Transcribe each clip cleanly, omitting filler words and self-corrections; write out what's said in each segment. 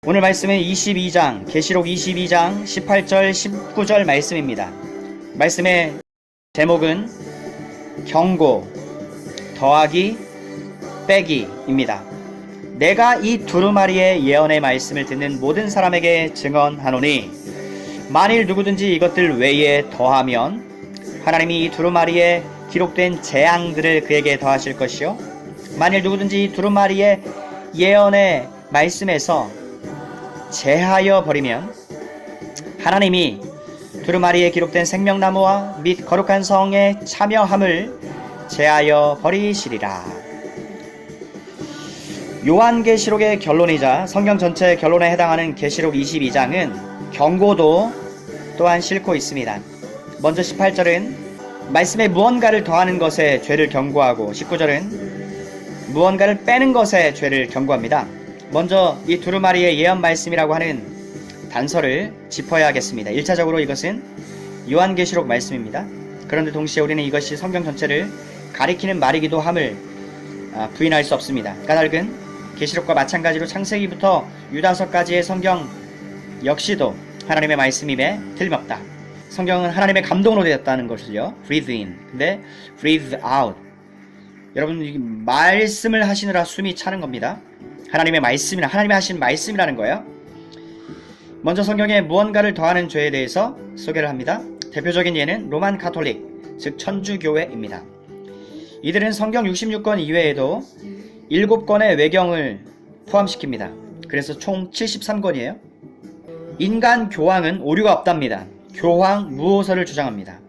오늘 말씀은 22장, 계시록 22장 18절 19절 말씀입니다. 말씀의 제목은 경고 더하기 빼기입니다. 내가 이 두루마리의 예언의 말씀을 듣는 모든 사람에게 증언하노니 만일 누구든지 이것들 외에 더하면 하나님이 이 두루마리에 기록된 재앙들을 그에게 더하실 것이요, 만일 누구든지 이 두루마리의 예언의 말씀에서 제하여 버리면 하나님이 두루마리에 기록된 생명나무와 및 거룩한 성의 참여함을 제하여 버리시리라. 요한계시록의 결론이자 성경 전체의 결론에 해당하는 계시록 22장은 경고도 또한 싣고 있습니다. 먼저 18절은 말씀에 무언가를 더하는 것에 죄를 경고하고 19절은 무언가를 빼는 것에 죄를 경고합니다. 먼저 이 두루마리의 예언 말씀이라고 하는 단서를 짚어야겠습니다. 1차적으로 이것은 요한계시록 말씀입니다. 그런데 동시에 우리는 이것이 성경 전체를 가리키는 말이기도 함을 부인할 수 없습니다. 까닭은 계시록과 마찬가지로 창세기부터 유다서까지의 성경 역시도 하나님의 말씀임에 틀림없다. 성경은 하나님의 감동으로 되었다는 것을요, breathe in, 근데 breathe out. 여러분, 말씀을 하시느라 숨이 차는 겁니다. 하나님의 말씀이라, 하나님이 하신 말씀이라는 거예요. 먼저 성경에 무언가를 더하는 죄에 대해서 소개를 합니다. 대표적인 예는 로만 가톨릭, 즉 천주교회입니다. 이들은 성경 66권 이외에도 7권의 외경을 포함시킵니다. 그래서 총 73권이에요. 인간 교황은 오류가 없답니다. 교황 무호설을 주장합니다.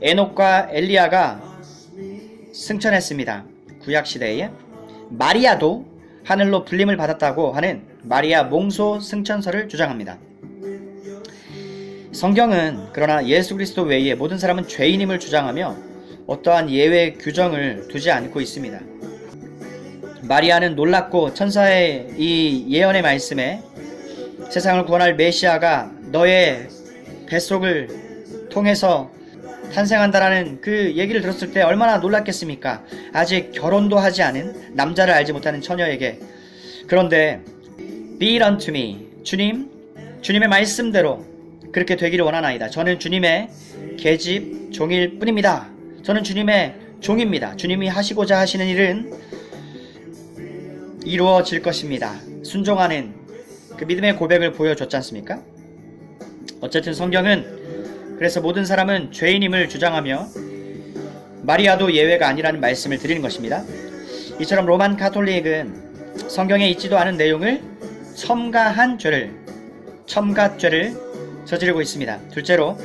에녹과 엘리야가 승천했습니다. 구약시대에. 마리아도 하늘로 불림을 받았다고 하는 마리아 몽소 승천설을 주장합니다. 성경은 그러나 예수 그리스도 외에 모든 사람은 죄인임을 주장하며 어떠한 예외 규정을 두지 않고 있습니다. 마리아는 놀랍고 천사의 이 예언의 말씀에 세상을 구원할 메시아가 너의 뱃속을 통해서 탄생한다라는 그 얘기를 들었을 때 얼마나 놀랐겠습니까? 아직 결혼도 하지 않은 남자를 알지 못하는 처녀에게. 그런데 Be it unto me, 주님의 말씀대로 그렇게 되기를 원하나이다. 저는 주님의 계집 종일 뿐입니다. 저는 주님의 종입니다. 주님이 하시고자 하시는 일은 이루어질 것입니다. 순종하는 그 믿음의 고백을 보여줬지 않습니까? 어쨌든 성경은 그래서 모든 사람은 죄인임을 주장하며 마리아도 예외가 아니라는 말씀을 드리는 것입니다. 이처럼 로만 가톨릭은 성경에 있지도 않은 내용을 첨가죄를 저지르고 있습니다. 둘째로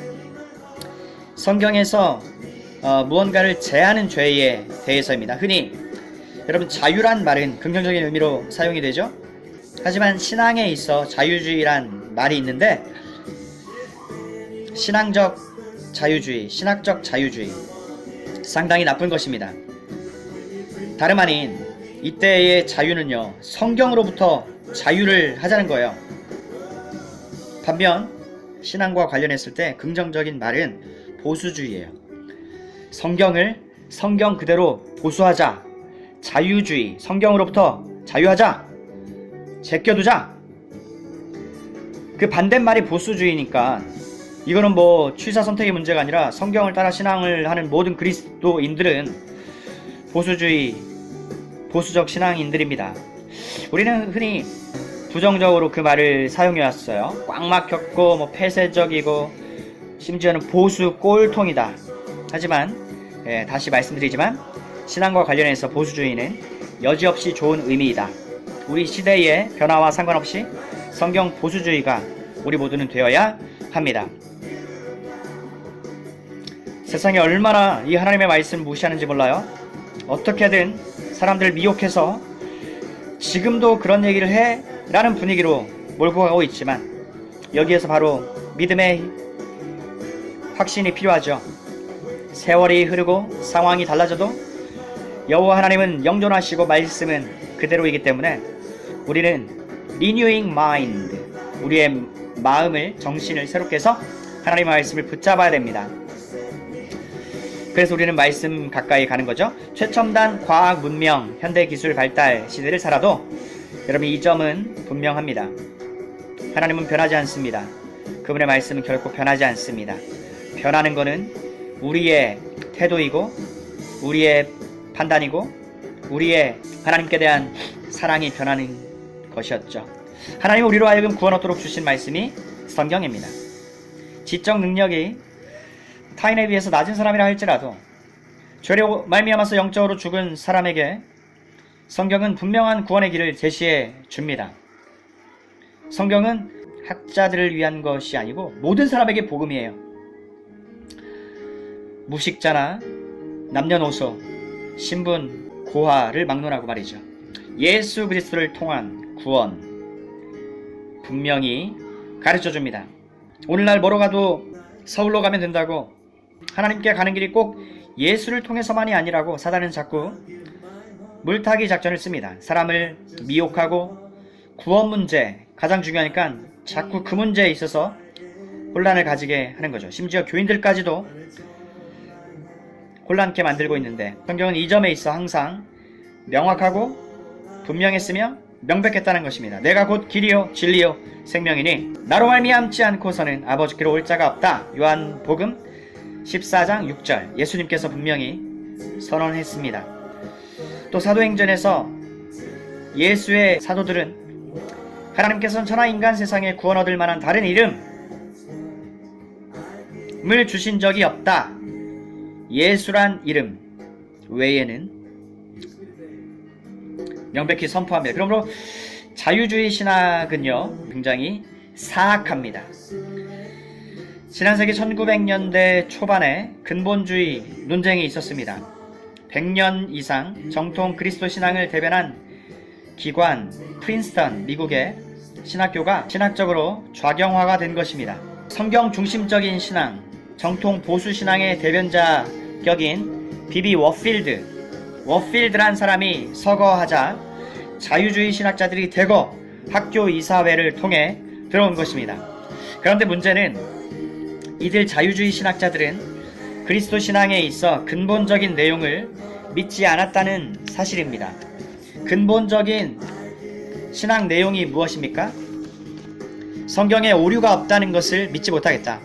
성경에서 무언가를 제하는 죄에 대해서입니다. 흔히 여러분, 자유란 말은 긍정적인 의미로 사용이 되죠. 하지만 신앙에 있어 자유주의란 말이 있는데 신앙적 자유주의, 신학적 자유주의, 상당히 나쁜 것입니다. 다름 아닌 이때의 자유는요, 성경으로부터 자유를 하자는 거예요. 반면 신앙과 관련했을 때 긍정적인 말은 보수주의예요. 성경을 성경 그대로 보수하자, 자유주의, 성경으로부터 자유하자, 제껴두자. 그 반대말이 보수주의니까 이거는 뭐 취사 선택의 문제가 아니라 성경을 따라 신앙을 하는 모든 그리스도인들은 보수적 신앙인들입니다. 우리는 흔히 부정적으로 그 말을 사용해왔어요. 꽉 막혔고 폐쇄적이고 심지어는 보수 꼴통이다. 하지만 다시 말씀드리지만 신앙과 관련해서 보수주의는 여지없이 좋은 의미이다. 우리 시대의 변화와 상관없이 성경 보수주의가 우리 모두는 되어야 합니다. 세상에 얼마나 이 하나님의 말씀을 무시하는지 몰라요. 어떻게든 사람들을 미혹해서 지금도 그런 얘기를 해 라는 분위기로 몰고 가고 있지만 여기에서 바로 믿음의 확신이 필요하죠. 세월이 흐르고 상황이 달라져도 여호와 하나님은 영존하시고 말씀은 그대로이기 때문에 우리는 renewing mind, 우리의 마음을, 정신을 새롭게 해서 하나님의 말씀을 붙잡아야 됩니다. 그래서 우리는 말씀 가까이 가는 거죠. 최첨단 과학 문명, 현대 기술 발달 시대를 살아도 여러분 이 점은 분명합니다. 하나님은 변하지 않습니다. 그분의 말씀은 결코 변하지 않습니다. 변하는 것은 우리의 태도이고 우리의 판단이고 우리의 하나님께 대한 사랑이 변하는 것이었죠. 하나님은 우리로 하여금 구원 얻도록 주신 말씀이 성경입니다. 지적 능력이 타인에 비해서 낮은 사람이라 할지라도 죄로 말미암아서 영적으로 죽은 사람에게 성경은 분명한 구원의 길을 제시해 줍니다. 성경은 학자들을 위한 것이 아니고 모든 사람에게 복음이에요. 무식자나 남녀노소, 신분, 고하를 막론하고 말이죠. 예수 그리스도를 통한 구원 분명히 가르쳐줍니다. 오늘날 뭐로 가도 서울로 가면 된다고, 하나님께 가는 길이 꼭 예수를 통해서만이 아니라고 사단은 자꾸 물타기 작전을 씁니다. 사람을 미혹하고 구원 문제, 가장 중요하니까 자꾸 그 문제에 있어서 혼란을 가지게 하는 거죠. 심지어 교인들까지도 혼란케 만들고 있는데, 성경은 이 점에 있어 항상 명확하고 분명했으며 명백했다는 것입니다. 내가 곧 길이요 진리요 생명이니 나로 말미암지 않고서는 아버지께로 올 자가 없다. 요한복음 14장 6절 예수님께서 분명히 선언했습니다. 또 사도행전에서 예수의 사도들은 하나님께서는 천하 인간 세상에 구원 얻을 만한 다른 이름을 주신 적이 없다. 예수란 이름 외에는 명백히 선포합니다. 그러므로 자유주의 신학은요 굉장히 사악합니다. 지난 세기 1900년대 초반에 근본주의 논쟁이 있었습니다. 100년 이상 정통 그리스도 신앙을 대변한 기관 프린스턴 미국의 신학교가 신학적으로 좌경화가 된 것입니다. 성경 중심적인 신앙, 정통 보수 신앙의 대변자 격인 비비 워필드란 사람이 서거하자 자유주의 신학자들이 대거 학교 이사회를 통해 들어온 것입니다. 그런데 문제는 이들 자유주의 신학자들은 그리스도 신앙에 있어 근본적인 내용을 믿지 않았다는 사실입니다. 근본적인 신앙 내용이 무엇입니까? 성경에 오류가 없다는 것을 믿지 못하겠다.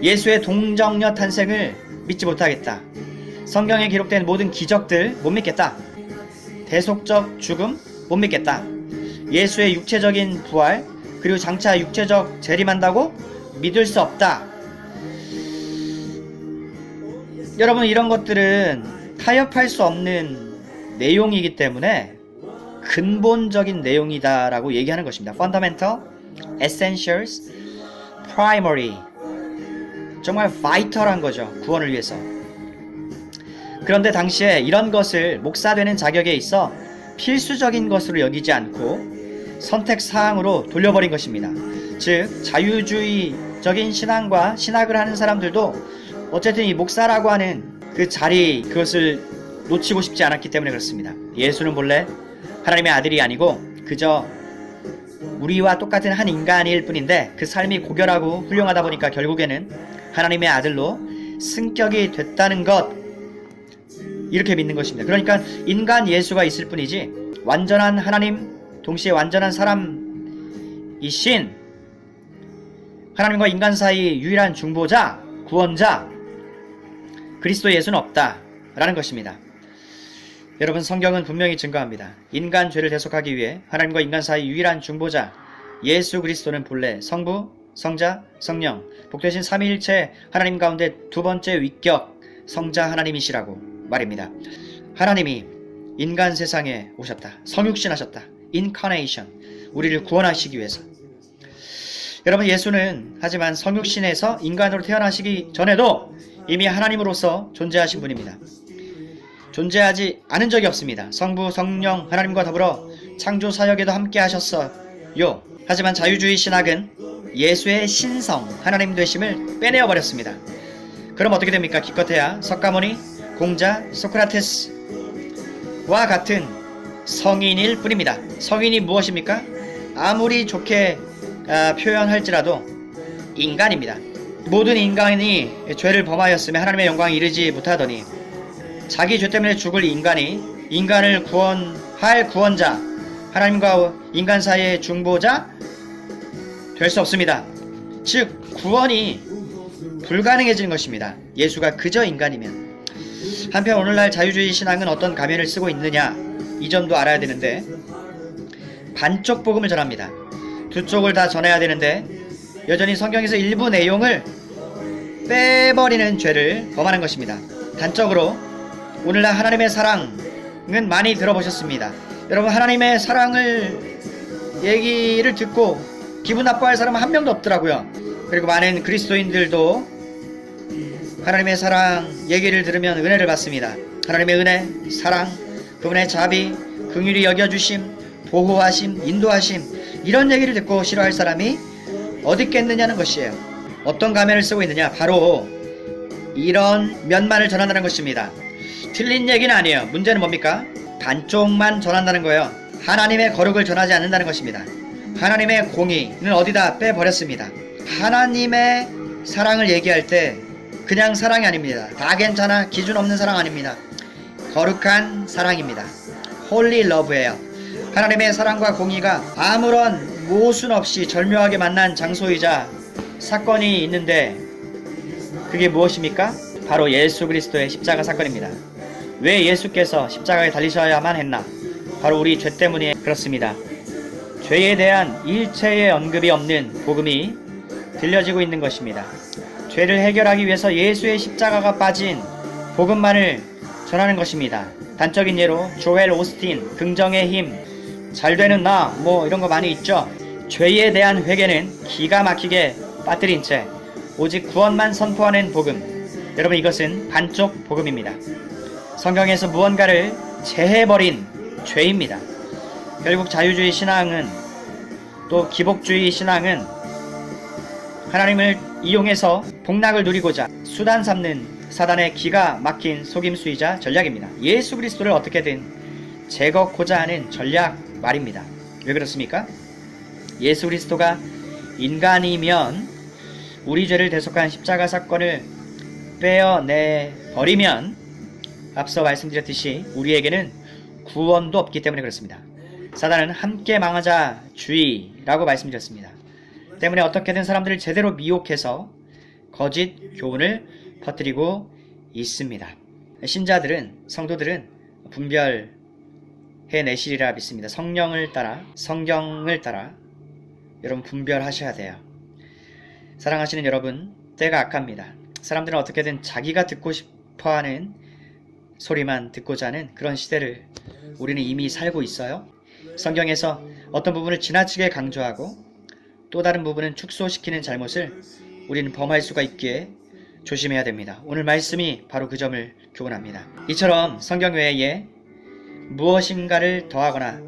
예수의 동정녀 탄생을 믿지 못하겠다. 성경에 기록된 모든 기적들 못 믿겠다. 대속적 죽음 못 믿겠다. 예수의 육체적인 부활 그리고 장차 육체적 재림한다고 믿을 수 없다. 여러분, 이런 것들은 타협할 수 없는 내용이기 때문에 근본적인 내용이다라고 얘기하는 것입니다. Fundamental, Essentials, Primary. 정말 바이털한 거죠. 구원을 위해서. 그런데 당시에 이런 것을 목사되는 자격에 있어 필수적인 것으로 여기지 않고 선택사항으로 돌려버린 것입니다. 즉 자유주의적인 신앙과 신학을 하는 사람들도 어쨌든 이 목사라고 하는 그 자리, 그것을 놓치고 싶지 않았기 때문에 그렇습니다. 예수는 본래 하나님의 아들이 아니고 그저 우리와 똑같은 한 인간일 뿐인데 그 삶이 고결하고 훌륭하다 보니까 결국에는 하나님의 아들로 승격이 됐다는 것, 이렇게 믿는 것입니다. 그러니까 인간 예수가 있을 뿐이지 완전한 하나님, 동시에 완전한 사람이신 하나님과 인간 사이 유일한 중보자, 구원자 그리스도 예수는 없다라는 것입니다. 여러분, 성경은 분명히 증거합니다. 인간 죄를 대속하기 위해 하나님과 인간 사이 유일한 중보자 예수 그리스도는 본래 성부, 성자, 성령, 복되신 삼위일체 하나님 가운데 두 번째 위격 성자 하나님이시라고 말입니다. 하나님이 인간 세상에 오셨다. 성육신하셨다. 인카네이션. 우리를 구원하시기 위해서. 여러분, 예수는 하지만 성육신에서 인간으로 태어나시기 전에도 이미 하나님으로서 존재하신 분입니다. 존재하지 않은 적이 없습니다. 성부, 성령, 하나님과 더불어 창조 사역에도 함께 하셨어요. 하지만 자유주의 신학은 예수의 신성, 하나님 되심을 빼내어 버렸습니다. 그럼 어떻게 됩니까? 기껏해야 석가모니, 공자, 소크라테스와 같은 성인일 뿐입니다. 성인이 무엇입니까? 아무리 좋게 표현할지라도 인간입니다. 모든 인간이 죄를 범하였으며 하나님의 영광에 이르지 못하더니 자기 죄 때문에 죽을 인간이 인간을 구원할 구원자 하나님과 인간 사이의 중보자 될 수 없습니다. 즉 구원이 불가능해지는 것입니다. 예수가 그저 인간이면. 한편 오늘날 자유주의 신앙은 어떤 가면을 쓰고 있느냐, 이 점도 알아야 되는데 반쪽 복음을 전합니다. 두 쪽을 다 전해야 되는데 여전히 성경에서 일부 내용을 빼버리는 죄를 범하는 것입니다. 단적으로 오늘날 하나님의 사랑은 많이 들어보셨습니다. 여러분, 하나님의 사랑을 얘기를 듣고 기분 나빠할 사람은 한 명도 없더라고요. 그리고 많은 그리스도인들도 하나님의 사랑 얘기를 들으면 은혜를 받습니다. 하나님의 은혜, 사랑, 그분의 자비, 긍휼히 여겨주심, 보호하심, 인도하심, 이런 얘기를 듣고 싫어할 사람이 어디 있겠느냐는 것이에요. 어떤 가면을 쓰고 있느냐, 바로 이런 면만을 전한다는 것입니다. 틀린 얘기는 아니에요. 문제는 뭡니까? 반쪽만 전한다는 거예요. 하나님의 거룩을 전하지 않는다는 것입니다. 하나님의 공의는 어디다 빼버렸습니다. 하나님의 사랑을 얘기할 때 그냥 사랑이 아닙니다. 다 괜찮아, 기준 없는 사랑 아닙니다. 거룩한 사랑입니다. 홀리 러브예요. 하나님의 사랑과 공의가 아무런 모순 없이 절묘하게 만난 장소이자 사건이 있는데 그게 무엇입니까? 바로 예수 그리스도의 십자가 사건입니다. 왜 예수께서 십자가에 달리셔야만 했나? 바로 우리 죄 때문에 그렇습니다. 죄에 대한 일체의 언급이 없는 복음이 들려지고 있는 것입니다. 죄를 해결하기 위해서 예수의 십자가가 빠진 복음만을 전하는 것입니다. 단적인 예로 조엘 오스틴, 긍정의 힘, 잘되는 나, 이런 거 많이 있죠. 죄에 대한 회개는 기가 막히게 빠뜨린 채 오직 구원만 선포하는 복음. 여러분, 이것은 반쪽 복음입니다. 성경에서 무언가를 제해버린 죄입니다. 결국 자유주의 신앙은, 또 기복주의 신앙은 하나님을 이용해서 복락을 누리고자 수단 삼는 사단의 기가 막힌 속임수이자 전략입니다. 예수 그리스도를 어떻게든 제거하고자 하는 전략 말입니다. 왜 그렇습니까? 예수 그리스도가 인간이면 우리 죄를 대속한 십자가 사건을 빼어내 버리면 앞서 말씀드렸듯이 우리에게는 구원도 없기 때문에 그렇습니다. 사단은 함께 망하자 주의라고 말씀드렸습니다. 때문에 어떻게든 사람들을 제대로 미혹해서 거짓 교훈을 퍼뜨리고 있습니다. 신자들은, 성도들은 분별해내시리라 믿습니다. 성령을 따라, 성경을 따라 여러분 분별하셔야 돼요. 사랑하시는 여러분, 때가 악합니다. 사람들은 어떻게든 자기가 듣고 싶어하는 소리만 듣고자 하는 그런 시대를 우리는 이미 살고 있어요. 성경에서 어떤 부분을 지나치게 강조하고 또 다른 부분은 축소시키는 잘못을 우리는 범할 수가 있기에 조심해야 됩니다. 오늘 말씀이 바로 그 점을 교훈합니다. 이처럼 성경 외에 무엇인가를 더하거나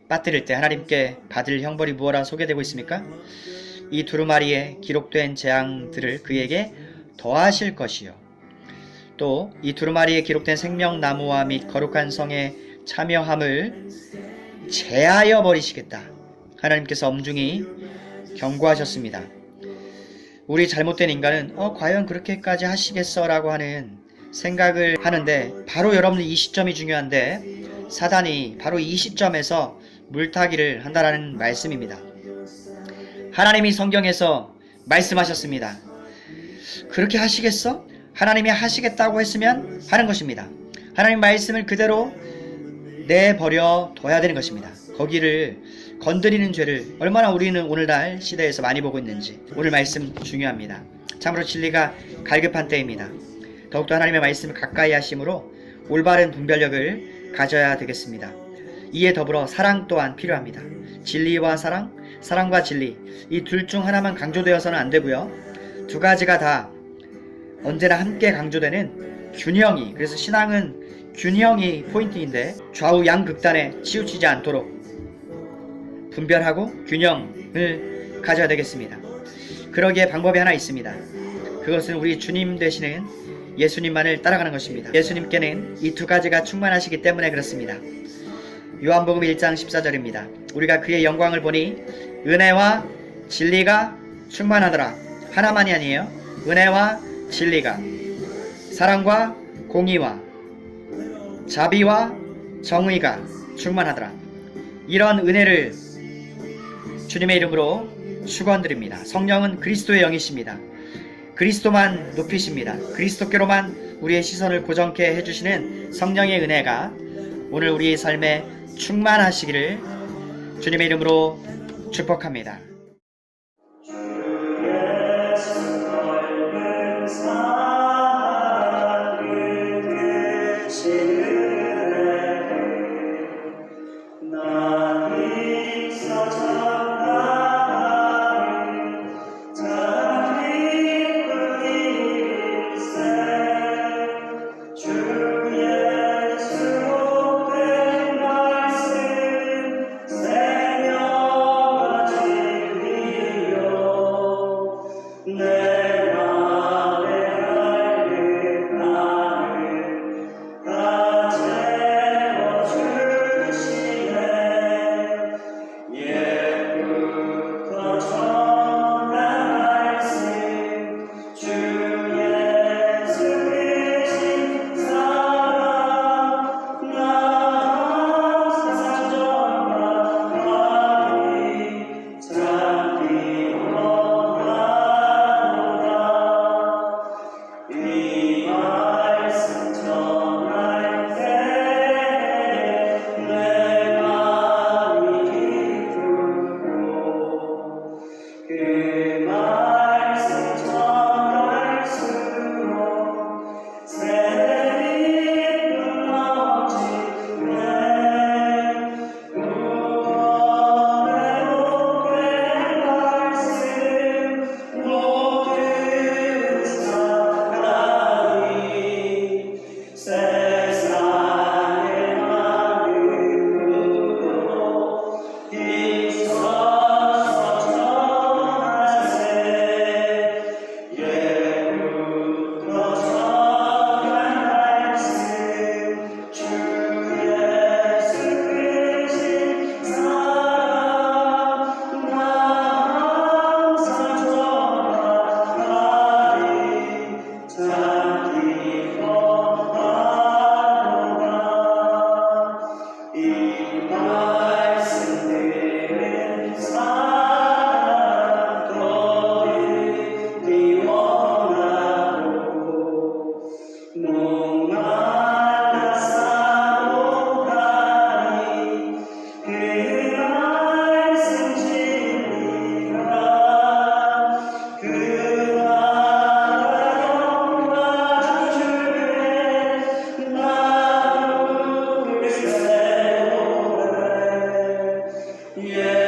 빠뜨릴 때 하나님께 받을 형벌이 무엇라 소개되고 있습니까? 이 두루마리에 기록된 재앙들을 그에게 더하실 것이요, 또 이 두루마리에 기록된 생명나무와 및 거룩한 성의 참여함을 제하여 버리시겠다. 하나님께서 엄중히 경고하셨습니다. 우리 잘못된 인간은 과연 그렇게까지 하시겠어? 라고 하는 생각을 하는데, 바로 여러분 이 시점이 중요한데 사단이 바로 이 시점에서 물타기를 한다라는 말씀입니다. 하나님이 성경에서 말씀하셨습니다. 그렇게 하시겠어? 하나님이 하시겠다고 했으면 하는 것입니다. 하나님 말씀을 그대로 내버려 둬야 되는 것입니다. 거기를 건드리는 죄를 얼마나 우리는 오늘날 시대에서 많이 보고 있는지, 오늘 말씀 중요합니다. 참으로 진리가 갈급한 때입니다. 더욱더 하나님의 말씀을 가까이 하심으로 올바른 분별력을 가져야 되겠습니다. 이에 더불어 사랑 또한 필요합니다. 진리와 사랑, 사랑과 진리, 이 둘 중 하나만 강조되어서는 안 되고요. 두 가지가 다 언제나 함께 강조되는 균형이, 그래서 신앙은 균형이 포인트인데 좌우 양극단에 치우치지 않도록 분별하고 균형을 가져야 되겠습니다. 그러기에 방법이 하나 있습니다. 그것은 우리 주님 되시는 예수님만을 따라가는 것입니다. 예수님께는 이 두 가지가 충만하시기 때문에 그렇습니다. 요한복음 1장 14절입니다. 우리가 그의 영광을 보니 은혜와 진리가 충만하더라. 하나만이 아니에요. 은혜와 진리가, 사랑과 공의와 자비와 정의가 충만하더라. 이런 은혜를 주님의 이름으로 축원드립니다. 성령은 그리스도의 영이십니다. 그리스도만 높이십니다. 그리스도께로만 우리의 시선을 고정케 해주시는 성령의 은혜가 오늘 우리의 삶에 충만하시기를 주님의 이름으로 축복합니다. Yeah.